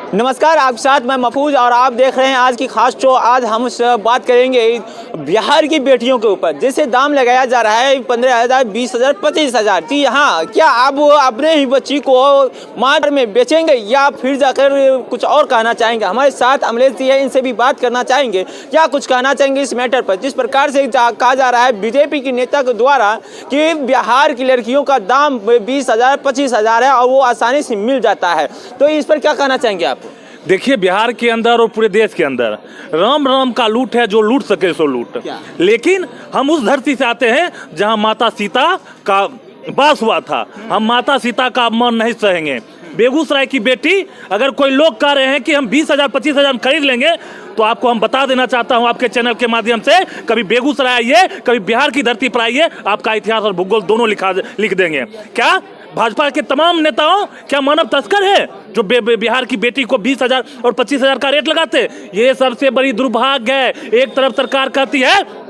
नमस्कार, आपके साथ मैं महफूज और आप देख रहे हैं आज की खास शो। आज हम बात करेंगे बिहार की बेटियों के ऊपर, जैसे दाम लगाया जा रहा है 15,000, 20,000, 25,000। जी हाँ, क्या आप अपने ही बच्ची को मार्केट में बेचेंगे या फिर जाकर कुछ और कहना चाहेंगे? हमारे साथ अमलेश जी है, इनसे भी बात करना चाहेंगे। क्या कुछ कहना चाहेंगे इस मैटर पर, जिस प्रकार से कहा जा रहा है बीजेपी के नेता के द्वारा कि बिहार की लड़कियों का दाम 20,000, 25,000 है और वो आसानी से मिल जाता है, तो इस पर क्या कहना चाहेंगे आप? देखिए, बिहार के अंदर और पूरे देश के अंदर राम राम का लूट है, जो लूट सके सो लूट। लेकिन हम उस धरती से आते हैं जहां माता सीता का वास हुआ था। हम माता सीता का अपमान नहीं सहेंगे। बेगूसराय की बेटी, अगर कोई लोग कह रहे हैं कि हम 20,000, 25,000 में खरीद लेंगे, तो आपको हम बता देना चाहता हूं आपके चैनल के माध्यम से, कभी बेगूसराय आइए, कभी बिहार की धरती पर आइए, आपका इतिहास और भूगोल दोनों लिख देंगे। क्या भाजपा के तमाम नेताओं क्या मानव तस्कर है जो बिहार की बेटी को 20,000 और 25,000 का रेट लगाते? ये सबसे बड़ी दुर्भाग्य है। एक तरफ सरकार कहती है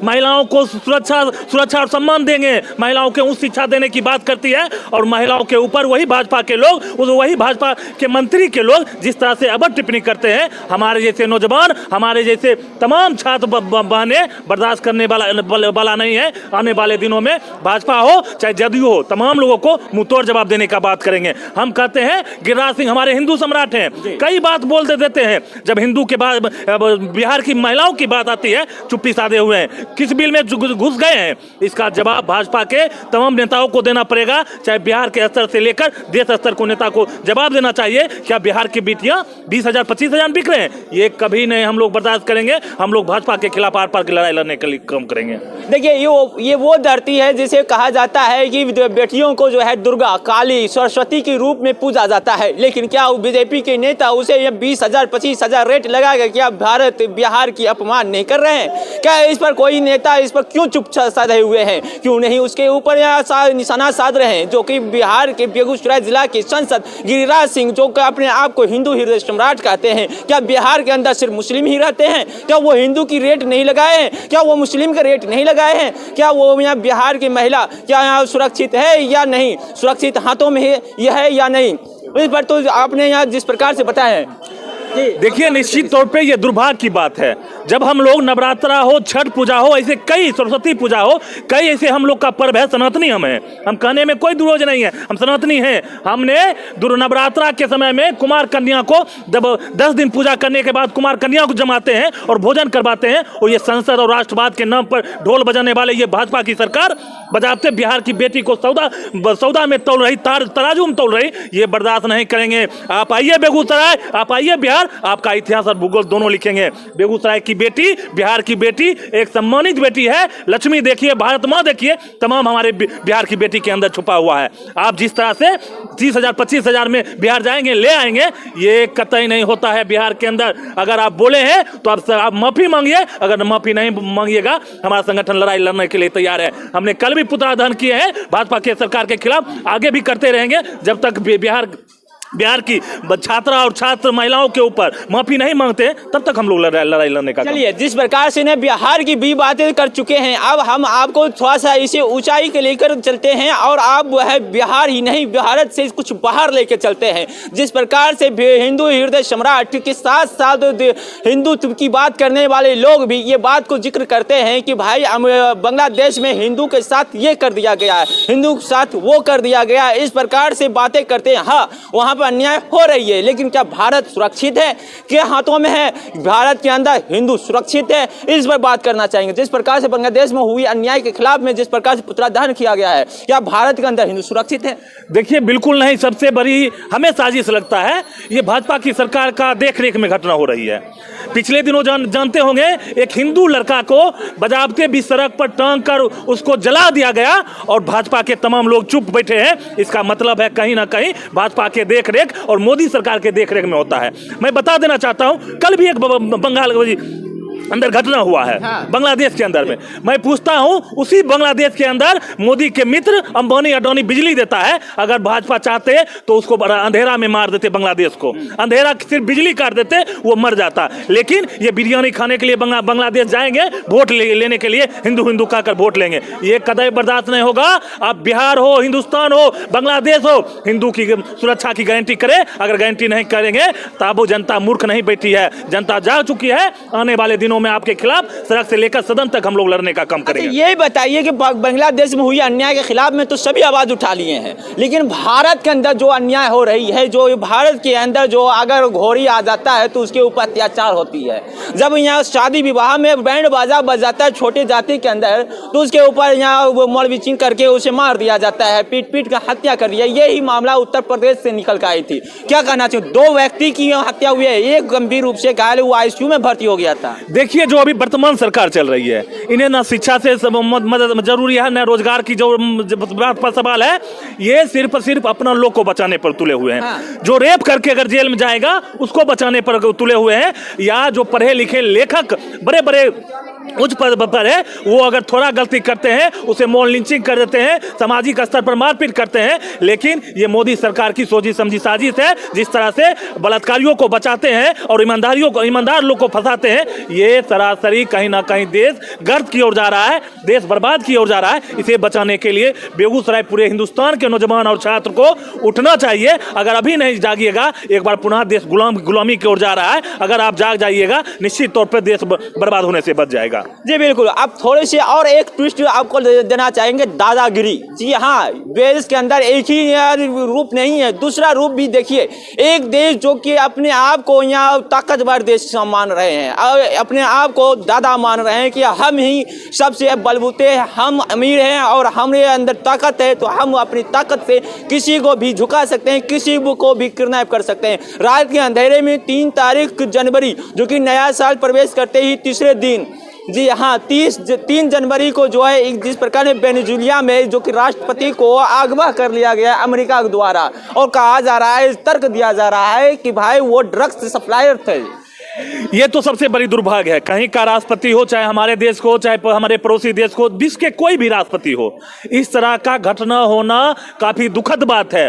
महिलाओं को सुरक्षा और सम्मान देंगे, महिलाओं को उच्च शिक्षा देने की बात करती है, और महिलाओं के ऊपर वही भाजपा के लोग, वही भाजपा के मंत्री के लोग जिस तरह से अभद्र टिप्पणी करते हैं, हमारे जैसे नौजवान, हमारे जैसे तमाम छात्र बहने बर्दाश्त करने वाला नहीं है। आने वाले दिनों में भाजपा हो चाहे जदयू हो, तमाम लोगों को मुंहतोड़ जवाब देने का बात करेंगे। हम कहते हैं गिरिराज सिंह हमारे हिंदू सम्राट हैं, कई बात बोल देते हैं। जब हिंदू के बाद बिहार की महिलाओं की बात आती है, चुप्पी साधे हुए हैं। किस बिल में घुस गए हैं, इसका जवाब भाजपा के तमाम नेताओं को देना पड़ेगा, चाहे बिहार के स्तर से लेकर देश स्तर को नेता को जवाब देना चाहिए। क्या बिहार की बेटियां 20,000, 25,000 बिक रहे हैं? ये कभी नहीं हम लोग बर्दाश्त करेंगे। हम लोग भाजपा के खिलाफ आर पार की लड़ाई लड़ने के लिए काम करेंगे। देखिए, ये वो धरती है जिसे कहा जाता है कि बेटियों को जो है दुर्गा, काली, सरस्वती के रूप में पूजा जाता है, लेकिन क्या बीजेपी के नेता उसे ये 20,000, 25,000 रेट लगाकर क्या बिहार की अपमान नहीं कर रहे हैं? क्या इस पर कोई नेता इस पर क्यों चुप साधे हुए हैं? क्यों नहीं उसके ऊपर निशाना साध रहे हैं, जो कि बिहार के बेगूसराय जिला के सांसद गिरिराज सिंह, जो अपने आप को हिंदू हृदय सम्राट कहते हैं? क्या बिहार के अंदर सिर्फ मुस्लिम ही रहते हैं? क्या वो हिंदू की रेट नहीं लगाए हैं? क्या वो मुस्लिम के रेट नहीं लगाए हैं? क्या वो यहाँ बिहार की महिला क्या यहाँ सुरक्षित है या नहीं, सुरक्षित हाथों में यह है या नहीं? इस पर तो आपने यहाँ जिस प्रकार से बताया है। देखिए, निश्चित तौर पे ये दुर्भाग्य की बात है। जब हम लोग नवरात्रा हो, छठ पूजा हो, ऐसे कई, सरस्वती पूजा हो, कई ऐसे हम लोग का पर्व है, सनातनी हम हैं। हम कहने में कोई दुरोज नहीं है, हम सनातनी हैं। हमने नवरात्रा के समय में कुमार कन्या को जब 10 दिन पूजा करने के बाद कुमार कन्या को जमाते हैं और भोजन करवाते हैं, और ये संसद और राष्ट्रवाद के नाम पर ढोल बजाने वाले ये भाजपा की सरकार बजाते बिहार की बेटी को सौदा में तौल रही, तराजू में तौल रही, ये बर्दाश्त नहीं करेंगे। आप आइए बेगूसराय, आप आइए बिहार, आपका इतिहास और भूगोल दोनों लिखेंगे। बेगूसराय की बेटी, बिहार की बेटी एक सम्मानित बेटी है। लक्ष्मी देखिए, भारत माँ देखिए, तमाम हमारे बिहार की बेटी के अंदर छुपा हुआ है। आप जिस तरह से 30,000, 25,000 में बिहार जाएंगे, ले आएंगे, ये कतई नहीं होता है बिहार के अंदर। अगर आप बोले हैं तो आप माफी मांगिए, अगर माफी नहीं मांगिएगा, हमारा संगठन लड़ाई लड़ने के लिए तैयार है। हमने कल भी पुतला दहन किए हैं भाजपा के सरकार के खिलाफ, आगे भी करते रहेंगे जब तक बिहार की छात्रा और छात्र महिलाओं के ऊपर माफी नहीं मांगते, तब तक हम लोग लड़ाई लड़ने का। चलिए, जिस प्रकार से ने बिहार की भी बातें कर चुके हैं, अब हम आपको थोड़ा सा इसे ऊंचाई के लेकर चलते हैं, और आप वो है बिहार ही नहीं, भारत से कुछ बाहर लेके चलते हैं। जिस प्रकार से हिंदू हृदय सम्राट के साथ साथ हिंदुत्व की बात करने वाले लोग भी ये बात को जिक्र करते हैं कि भाई बांग्लादेश में हिंदू के साथ ये कर दिया गया है, हिंदू के साथ वो कर दिया गया है, इस प्रकार से बातें करते हैं। हाँ, वहाँ अन्याय हो रही है, लेकिन क्या भारत सुरक्षित है? के हाथों में है? भारत के अंदर हिंदू सुरक्षित है? इस पर बात करना चाहेंगे। जिस प्रकार से बांग्लादेश में हुई अन्याय के खिलाफ में जिस प्रकार से पुतला दहन किया गया है, क्या भारत के अंदर हिंदू सुरक्षित है? देखिए, बिल्कुल नहीं। सबसे बड़ी हमें साजिश लगता है ये भाजपा की सरकार का देखरेख में घटना हो रही है। पिछले दिनों जानते होंगे, एक हिंदू लड़का को बजाबते भी सड़क पर टांग कर उसको जला दिया गया, और भाजपा के तमाम लोग चुप बैठे हैं। इसका मतलब है कहीं ना कहीं भाजपा के देखरेख और मोदी सरकार के देखरेख में होता है। मैं बता देना चाहता हूं, कल भी एक बंगाल अंदर घटना हुआ है, हाँ। बांग्लादेश के अंदर में। मैं पूछता हूं, उसी बांग्लादेश के अंदर मोदी के मित्र अंबानी अडानी बिजली देता है। अगर भाजपा चाहते तो उसको अंधेरा में मार देते, बांग्लादेश को अंधेरा, सिर्फ बिजली काट देते, वो मर जाता। लेकिन ये बिरयानी खाने के लिए बांग्लादेश जाएंगे, वोट लेने के लिए हिंदू हिंदू कहकर वोट लेंगे। ये कदम बर्दाश्त नहीं होगा। आप बिहार हो, हिंदुस्तान हो, बांग्लादेश हो, हिंदू की सुरक्षा की गारंटी करें। अगर गारंटी नहीं करेंगे तब वो जनता मूर्ख नहीं बैठी है, जनता जाग चुकी है। आने वाले दिनों में आपके खिलाफ सड़क से लेकर सदन तक हम लोग लड़ने का काम करेंगे। ये बताइए कि बांग्लादेश में हुई अन्याय के खिलाफ में तो सभी आवाज उठा लिए हैं, लेकिन भारत के अंदर जो अन्याय हो रही है, जो भारत के अंदर जो अगर घोड़ी आ जाता है तो उसके ऊपर अत्याचार होती है। जब यहाँ शादी विवाह में बैंड बाजा बजाता है छोटे जाति के अंदर, तो उसके ऊपर यहाँ मौलवी करके उसे मार दिया जाता है, पीट पीट कर हत्या कर दिया। यही मामला उत्तर प्रदेश से निकल कर आई थी। क्या कहना चाहिए? 2 व्यक्ति की हत्या हुई है, एक गंभीर रूप से घायल, वो आईसीयू में भर्ती हो गया था। देखिए, जो अभी वर्तमान सरकार चल रही है, इन्हें ना शिक्षा से मदद जरूरी है, ना रोजगार की जो बात पर सवाल है। ये सिर्फ अपना लोग को बचाने पर तुले हुए हैं। हाँ। जो रेप करके अगर जेल में जाएगा उसको बचाने पर तुले हुए हैं, या जो पढ़े लिखे लेखक बड़े बड़े उच्च पद पर है, वो अगर थोड़ा गलती करते हैं उसे मॉब लिंचिंग कर देते हैं, सामाजिक स्तर पर मारपीट करते हैं। लेकिन ये मोदी सरकार की सोची समझी साजिश है। जिस तरह से बलात्कारियों को बचाते हैं और ईमानदार लोग को फंसाते हैं, ये सरासरी कहीं ना कहीं देश गर्द की ओर जा रहा है, देश बर्बाद की ओर जा रहा है। इसे बचाने के लिए बेगूसराय, पूरे हिंदुस्तान के नौजवान और छात्र को उठना चाहिए। अगर अभी नहीं जागिएगा, एक बार पुनः देश गुलामी की ओर जा रहा है। अगर आप जाग जाइएगा, निश्चित तौर पर देश बर्बाद होने से बच जाएगा। जी बिल्कुल। अब थोड़े से और एक ट्विस्ट आपको देना चाहेंगे, दादागिरी। जी हाँ, देश के अंदर एक ही रूप नहीं है, दूसरा रूप भी देखिए। एक देश जो कि अपने आप को यहाँ ताकतवर देश मान रहे हैं, अपने आप को दादा मान रहे हैं कि हम ही सबसे बलबूते हैं, हम अमीर हैं और हमारे अंदर ताकत है, तो हम अपनी ताकत से किसी को भी झुका सकते हैं, किसी को भी किडनैप कर सकते हैं। रात के अंधेरे में 3 जनवरी जो कि नया साल प्रवेश करते ही तीसरे दिन, जी हाँ, 3 जनवरी को जो है जिस प्रकार ने वेनेजुएला में जो कि राष्ट्रपति को अगवा कर लिया गया अमेरिका के द्वारा, और कहा जा रहा है, तर्क दिया जा रहा है कि भाई वो ड्रग्स सप्लायर थे। ये तो सबसे बड़ी दुर्भाग्य है। कहीं का राष्ट्रपति हो, चाहे हमारे देश को, चाहे हमारे पड़ोसी देश को, विश्व के कोई भी राष्ट्रपति हो, इस तरह का घटना होना काफी दुखद बात है।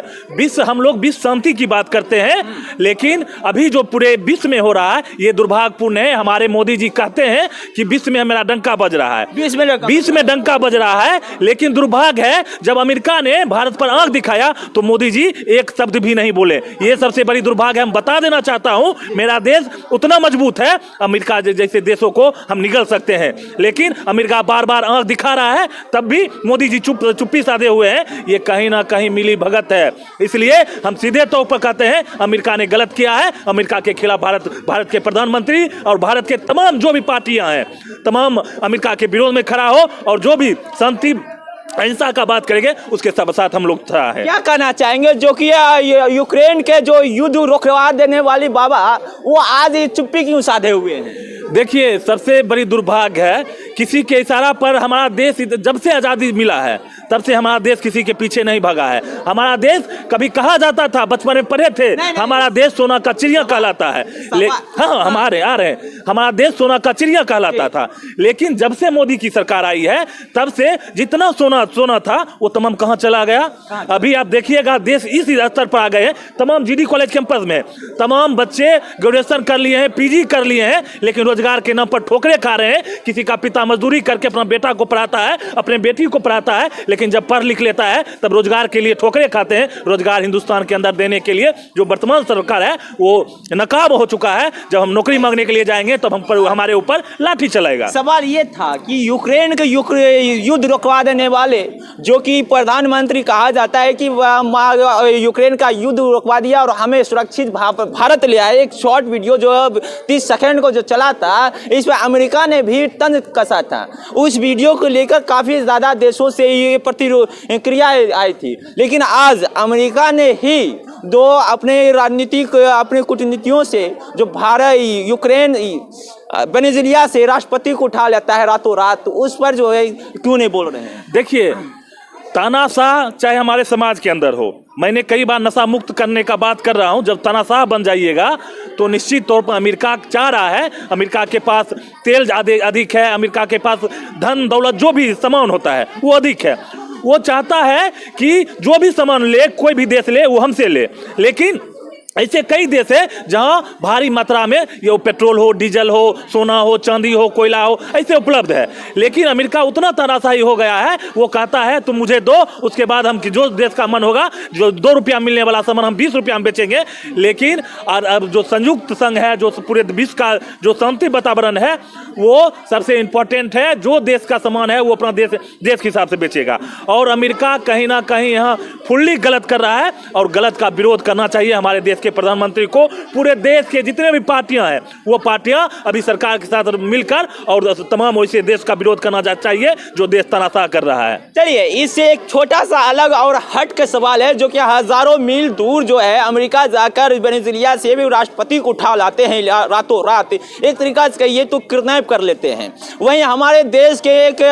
हम लोग विश्व शांति की बात करते हैं, लेकिन अभी जो पूरे विश्व में हो रहा है ये दुर्भाग्यपूर्ण है। हमारे मोदी जी कहते हैं कि विश्व में मेरा डंका बज रहा है, विश्व में डंका बज रहा है। लेकिन दुर्भाग्य है, जब अमेरिका ने भारत पर आंख दिखाया तो मोदी जी एक शब्द भी नहीं बोले। ये सबसे बड़ी दुर्भाग्य है। हम बता देना चाहता हूं, मेरा देश उतना मजबूत है, अमेरिका जैसे देशों को हम निगल सकते हैं, लेकिन अमेरिका बार बार आंख दिखा रहा है, तब भी मोदी जी चुप्पी साधे हुए हैं। ये कहीं ना कहीं मिली भगत है। इसलिए हम सीधे तौर पर कहते हैं, अमेरिका ने गलत किया है। अमेरिका के खिलाफ भारत के प्रधानमंत्री और भारत के तमाम जो भी पार्टियां हैं, तमाम अमेरिका के विरोध में खड़ा हो, और जो भी शांति अहिंसा का बात करेंगे उसके साथ हम लोग है। क्या कहना चाहेंगे जो कि यूक्रेन के जो युद्ध रुकवा देने वाली बाबा, वो आज चुप्पी क्यों साधे हुए हैं? देखिए, सबसे बड़ी दुर्भाग्य है, किसी के इशारा पर हमारा देश जब से आज़ादी मिला है तब से हमारा देश किसी के पीछे नहीं भागा है। हमारा देश, कभी कहा जाता था, बचपन में पढ़े थे, हमारा देश सोना का चिड़िया कहलाता है। हाँ, हमारा देश सोना का चिड़िया कहलाता था। लेकिन जब से मोदी की सरकार आई है, तब से जितना सोना था वो तमाम कहाँ चला गया। अभी आप देखिएगा, देश इस स्तर पर आ गए हैं, तमाम जीडी कॉलेज कैंपस में तमाम बच्चे ग्रेजुएशन कर लिए हैं, पीजी कर लिए हैं, लेकिन रोजगार के नाम पर ठोकरे खा रहे हैं। किसी का पिता मजदूरी करके अपना बेटा को पढ़ाता है, अपने बेटी को पढ़ाता है, लेकिन जब पढ़ लिख लेता है तब रोजगार के लिए ठोकरे खाते हैं। रोजगार हिंदुस्तान के अंदर देने के लिए जो वर्तमान सरकार है वो नाकाम हो चुका है। जब हम नौकरी मांगने के लिए जाएंगे तो हमारे ऊपर लाठी चलाएगा। सवाल ये था कि यूक्रेन के युद्ध रुकवा देने वाले जो कि प्रधानमंत्री कहा जाता है कि यूक्रेन का युद्ध रुकवा दिया और हमें सुरक्षित भारत ले आए। एक शॉर्ट वीडियो जो 30 सेकंड को जो चला था, इस पर अमेरिका ने भी तंज कसा था। उस वीडियो को लेकर काफी ज्यादा देशों से ये प्रतिक्रिया आई थी, लेकिन आज अमेरिका ने ही अपने राजनीतिक, अपने कूटनीतियों से जो भारत यूक्रेन वेनेजुएला से राष्ट्रपति को उठा लेता है रातों रात, उस पर जो है क्यों नहीं बोल रहे हैं? देखिए, तानाशाह चाहे हमारे समाज के अंदर हो, मैंने कई बार नशा मुक्त करने का बात कर रहा हूं, जब तानाशाह बन जाइएगा तो निश्चित तौर पर अमेरिका चाह रहा है, अमेरिका के पास तेल अधिक है, अमेरिका के पास धन दौलत जो भी सामान होता है वो अधिक है, वो चाहता है कि जो भी सामान ले, कोई भी देश ले, वो हमसे ले। लेकिन ऐसे कई देश है जहां भारी मात्रा में ये पेट्रोल हो, डीजल हो, सोना हो, चांदी हो, कोयला हो, ऐसे उपलब्ध है। लेकिन अमेरिका उतना तानाशाही हो गया है, वो कहता है तुम मुझे दो, उसके बाद हम जो देश का मन होगा, जो 2 रुपया मिलने वाला सामान हम 20 रुपया में बेचेंगे। लेकिन अब जो संयुक्त संघ है, जो पूरे विश्व का जो शांति वातावरण है, वो सबसे इंपॉर्टेंट है। जो देश का सामान है वो अपना देश के हिसाब से बेचेगा। और अमेरिका कहीं ना कहीं यहाँ फुल्ली गलत कर रहा है, और गलत का विरोध करना चाहिए हमारे देश के प्रधानमंत्री को। पूरे देश के जितने भी पार्टियां हैं, वो पार्टियां अभी सरकार के साथ मिलकर और तमाम वैसे देश का विरोध करना चाहिए जो देश तानाशाह कर रहा है। चलिए, इससे एक छोटा सा अलग और हट के सवाल है, जो कि हजारों मील दूर जो है अमेरिका जाकर वेनेजुएला से भी राष्ट्रपति को उठा लाते हैं रातों रात, एक तरीका से कहिए तो किडनैप कर लेते हैं। वहीं हमारे देश के एक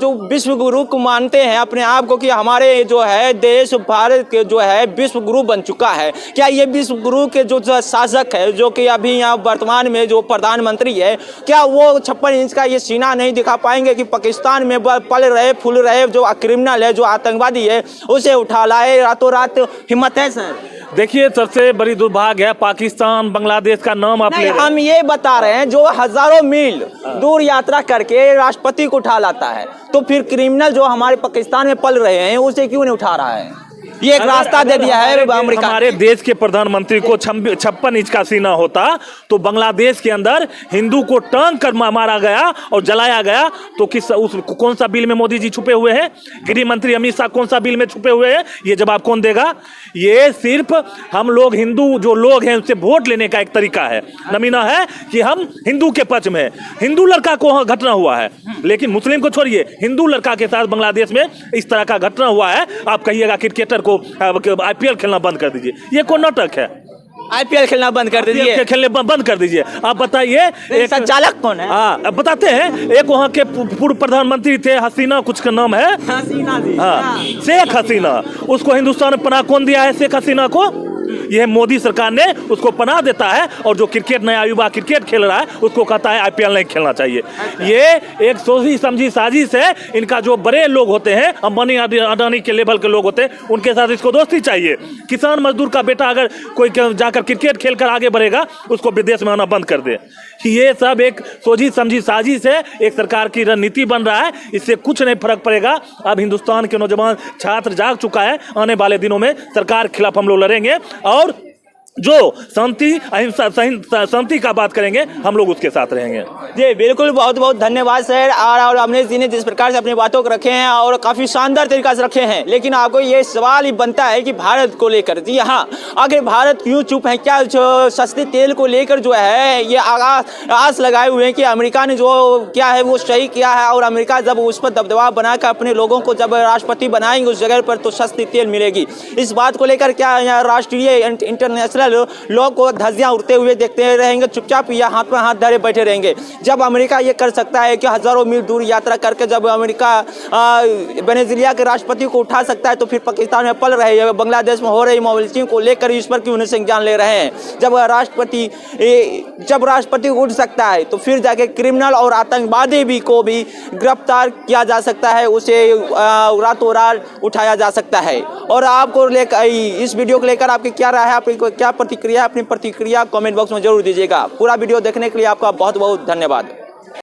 जो विश्व गुरु को मानते हैं अपने आप को, कि हमारे जो है देश भारत के जो है विश्व गुरु बन चुका है। क्या ये विश्व गुरु के जो शासक है, जो कि अभी यहाँ वर्तमान में जो प्रधानमंत्री है, क्या वो 56 इंच का ये सीना नहीं दिखा पाएंगे कि पाकिस्तान में पल रहे फूल रहे जो क्रिमिनल है, जो आतंकवादी है, उसे उठा लाए रातों रात? हिम्मत है सर? देखिए, सबसे बड़ी दुर्भाग्य है पाकिस्तान बांग्लादेश का नाम आप ले रहे हैं। हम ये बता रहे हैं, जो हजारों मील दूर यात्रा करके राष्ट्रपति को उठा लाता है, तो फिर क्रिमिनल जो हमारे पाकिस्तान में पल रहे हैं उसे क्यों नहीं उठा रहा है? ये एक रास्ता दे दिया है अमेरिका। हमारे देश के प्रधानमंत्री को 56 इंच का सीना होता तो बांग्लादेश के अंदर हिंदू को टांग कर मारा गया और जलाया गया, तो कौन सा बिल में मोदी जी छुपे हुए हैं? गृह मंत्री अमित शाह कौन सा बिल में छुपे हुए हैं? ये जवाब कौन देगा? ये सिर्फ हम लोग हिंदू जो लोग हैं उससे वोट लेने का एक तरीका है, नमूना है कि हम हिंदू के पक्ष में। हिंदू लड़का को घटना हुआ है, लेकिन मुस्लिम को छोड़िए, हिंदू लड़का के साथ बांग्लादेश में इस तरह का घटना हुआ है। आप कहिएगा क्रिकेटर को IPL खेलना बंद कर दीजिए, ये कौन नाटक है? IPL खेलना बंद कर दीजिए, खेलने बंद कर दीजिए। आप बताइए एक संचालक कौन है? हाँ, अब बताते हैं। एक वहाँ के पूर्व प्रधानमंत्री थे, हसीना कुछ का नाम है, हसीना जी। हाँ, शेख हसीना। उसको हिंदुस्तान ने पनाह कौन दिया है? शेख हसीना को यह मोदी सरकार ने उसको पनाह देता है। और जो क्रिकेट नया युवा क्रिकेट खेल रहा है उसको कहता है IPL नहीं खेलना चाहिए। ये एक सोची समझी साजिश है। इनका जो बड़े लोग होते हैं, अंबानी अडानी के लेवल के लोग होते हैं, उनके साथ इसको दोस्ती चाहिए। किसान मजदूर का बेटा अगर कोई जाकर क्रिकेट खेलकर आगे बढ़ेगा, उसको विदेश में आना बंद कर दे। ये सब एक सोची समझी साजिश है, एक सरकार की रणनीति बन रहा है। इससे कुछ नहीं फर्क पड़ेगा। अब हिंदुस्तान के नौजवान छात्र जाग चुका है। आने वाले दिनों में सरकार के खिलाफ हम लोग लड़ेंगे, और जो शांति अहिंसा शांति का बात करेंगे हम लोग उसके साथ रहेंगे। जी बिल्कुल, बहुत बहुत धन्यवाद सर। और अमरीश जी ने जिस प्रकार से अपनी बातों को रखे हैं और काफ़ी शानदार तरीका से रखे हैं, लेकिन आपको ये सवाल ही बनता है कि भारत को लेकर, जी हाँ, आखिर भारत क्यों चुप है? क्या जो सस्ते तेल को लेकर जो है ये आस लगाए हुए हैं कि अमेरिका ने जो क्या है वो सही किया है, और अमेरिका जब उस पर दबदबा बनाकर अपने लोगों को जब राष्ट्रपति बनाएंगे उस जगह पर तो सस्ती तेल मिलेगी। इस बात को लेकर क्या यहाँ राष्ट्रीय इंटरनेशनल लोग को धज्जियां उड़ते हुए देखते रहेंगे, चुपचाप या हाथ में हाथ धरे बैठे रहेंगे? जब अमेरिका ये कर सकता है कि हजारों मील दूर यात्रा करके जब अमेरिका वेनेजुएला के राष्ट्रपति को उठा सकता है, तो फिर पाकिस्तान में पल रहे हैं, बांग्लादेश में हो रही मॉबिलिटी को लेकर इस पर क्यों नहीं संज्ञान ले रहे हैं? जब राष्ट्रपति उठ सकता है तो फिर जाके क्रिमिनल और आतंकवादी भी को भी गिरफ्तार किया जा सकता है, उसे रातों रात उठाया जा सकता है। और आपको लेकर इस वीडियो को लेकर आपकी क्या राय है, आपकी क्या प्रतिक्रिया, अपनी प्रतिक्रिया कमेंट बॉक्स में जरूर दीजिएगा। पूरा वीडियो देखने के लिए आपका बहुत बहुत धन्यवाद।